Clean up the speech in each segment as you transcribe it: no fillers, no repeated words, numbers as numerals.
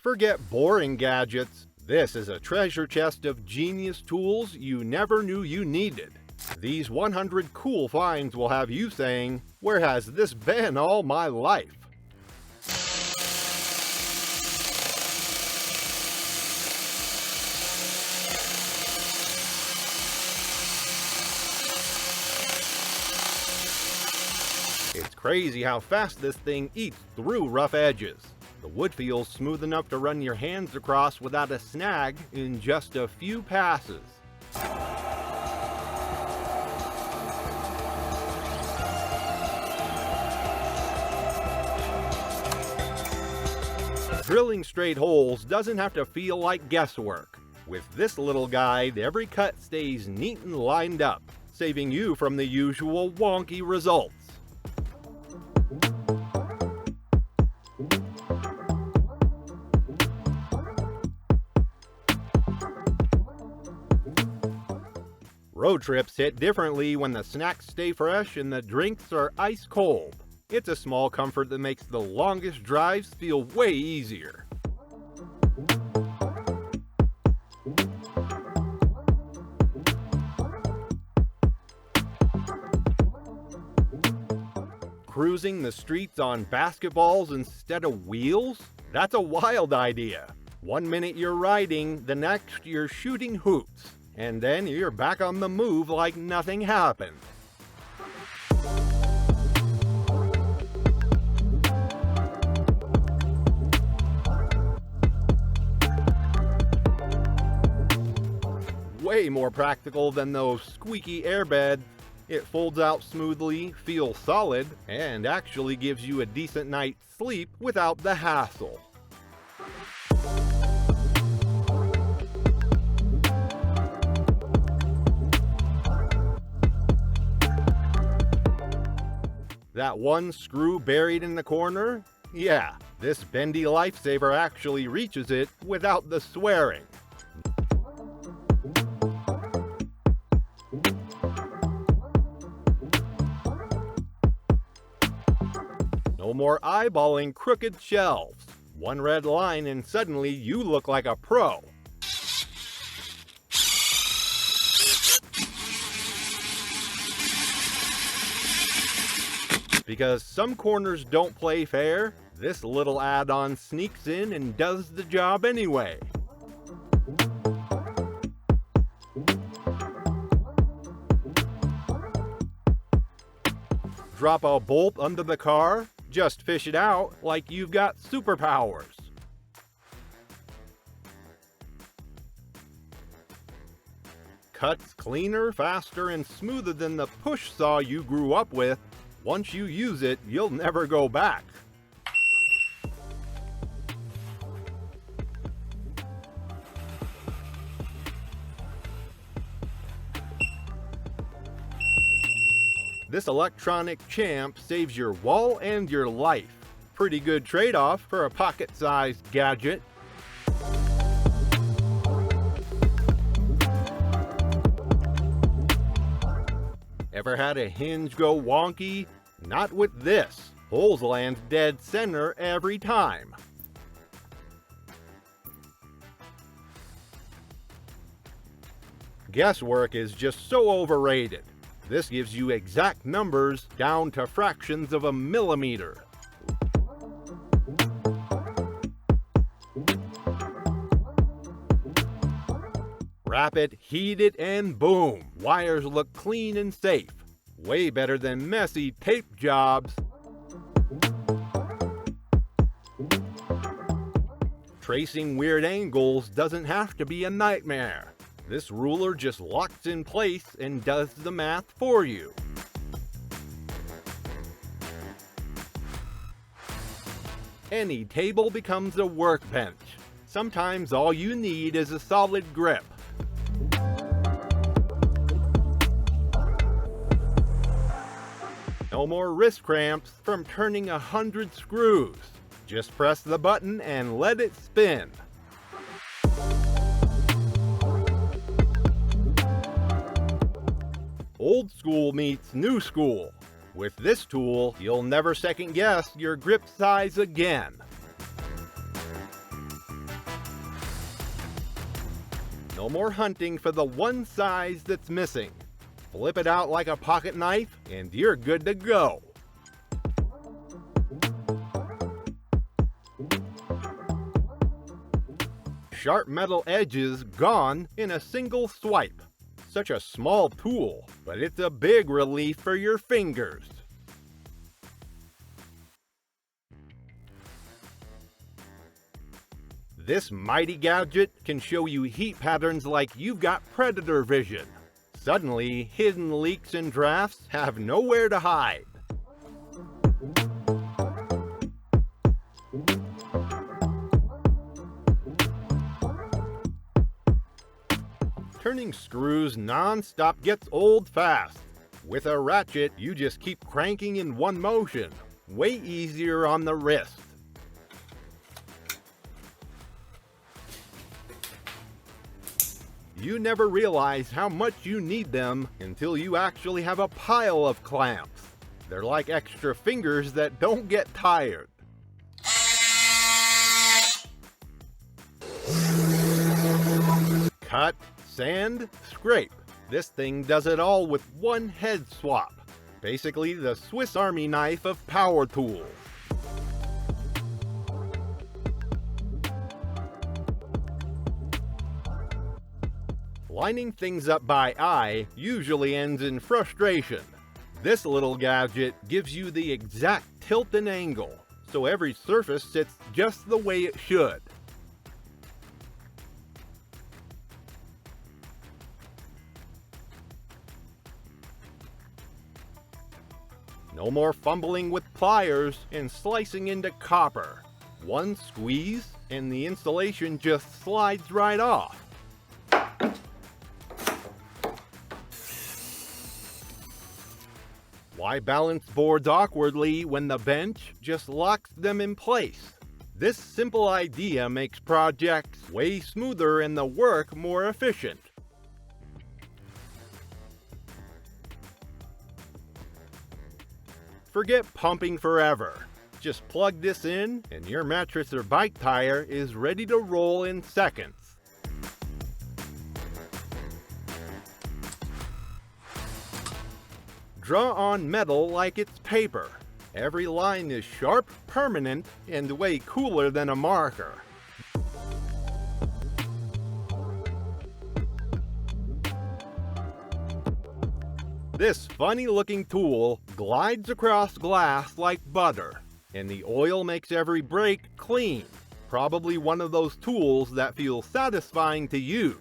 Forget boring gadgets. This is a treasure chest of genius tools you never knew you needed. These 100 cool finds will have you saying, "Where has this been all my life?" It's crazy how fast this thing eats through rough edges. The wood feels smooth enough to run your hands across without a snag in just a few passes. Drilling straight holes doesn't have to feel like guesswork. With this little guide, every cut stays neat and lined up, saving you from the usual wonky results. Road trips hit differently when the snacks stay fresh and the drinks are ice cold. It's a small comfort that makes the longest drives feel way easier. Cruising the streets on basketballs instead of wheels? That's a wild idea. 1 minute you're riding, the next you're shooting hoops. And then you're back on the move like nothing happened. Way more practical than those squeaky airbeds. It folds out smoothly, feels solid, and actually gives you a decent night's sleep without the hassle. That one screw buried in the corner? Yeah, this bendy lifesaver actually reaches it without the swearing. No more eyeballing crooked shelves. One red line and suddenly you look like a pro. Because some corners don't play fair, this little add-on sneaks in and does the job anyway. Drop a bolt under the car? Just fish it out like you've got superpowers. Cuts cleaner, faster, and smoother than the push saw you grew up with. Once you use it, you'll never go back. This electronic champ saves your wall and your life. Pretty good trade-off for a pocket-sized gadget. Ever had a hinge go wonky? Not with this. Holes land dead center every time. Guesswork is just so overrated. This gives you exact numbers down to fractions of a millimeter. Wrap it, heat it, and boom! Wires look clean and safe. Way better than messy tape jobs. Tracing weird angles doesn't have to be a nightmare. This ruler just locks in place and does the math for you. Any table becomes a workbench. Sometimes all you need is a solid grip. No more wrist cramps from turning 100 screws. Just press the button and let it spin. Old school meets new school. With this tool, you'll never second guess your grip size again. No more hunting for the one size that's missing. Flip it out like a pocket knife, and you're good to go. Sharp metal edges gone in a single swipe. Such a small tool, but it's a big relief for your fingers. This mighty gadget can show you heat patterns like you've got predator vision. Suddenly, hidden leaks and drafts have nowhere to hide. Turning screws non-stop gets old fast. With a ratchet, you just keep cranking in one motion. Way easier on the wrist. You never realize how much you need them until you actually have a pile of clamps. They're like extra fingers that don't get tired. Cut, sand, scrape. This thing does it all with one head swap. Basically the Swiss Army knife of power tools. Lining things up by eye usually ends in frustration. This little gadget gives you the exact tilt and angle, so every surface sits just the way it should. No more fumbling with pliers and slicing into copper. One squeeze and the installation just slides right off. Why balance boards awkwardly when the bench just locks them in place? This simple idea makes projects way smoother and the work more efficient. Forget pumping forever. Just plug this in and your mattress or bike tire is ready to roll in seconds. Draw on metal like it's paper. Every line is sharp, permanent, and way cooler than a marker. This funny-looking tool glides across glass like butter, and the oil makes every break clean. Probably one of those tools that feels satisfying to use.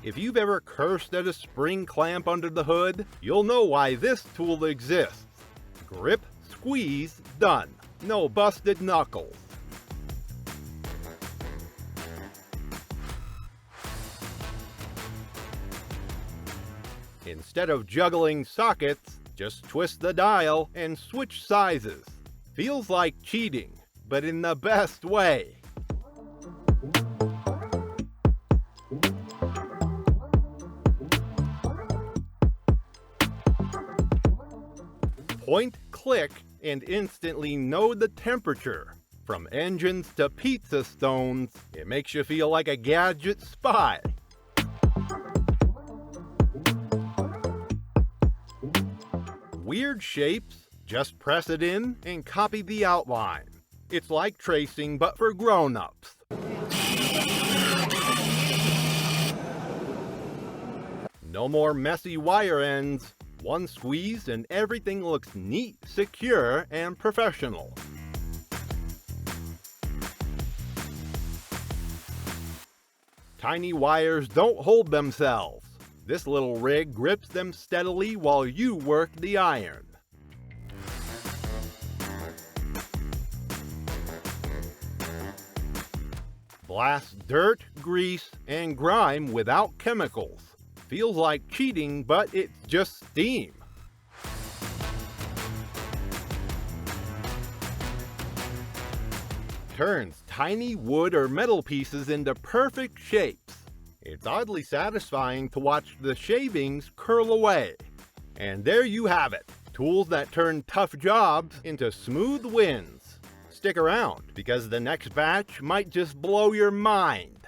If you've ever cursed at a spring clamp under the hood, you'll know why this tool exists. Grip, squeeze, done. No busted knuckles. Instead of juggling sockets, just twist the dial and switch sizes. Feels like cheating, but in the best way. Point, click, and instantly know the temperature. From engines to pizza stones, it makes you feel like a gadget spy. Weird shapes? Just press it in and copy the outline. It's like tracing but for grown-ups. No more messy wire ends. One squeeze and everything looks neat, secure, and professional. Tiny wires don't hold themselves. This little rig grips them steadily while you work the iron. Blast dirt, grease, and grime without chemicals. Feels like cheating, but it's just steam. Turns tiny wood or metal pieces into perfect shapes. It's oddly satisfying to watch the shavings curl away. And there you have it. Tools that turn tough jobs into smooth wins. Stick around, because the next batch might just blow your mind.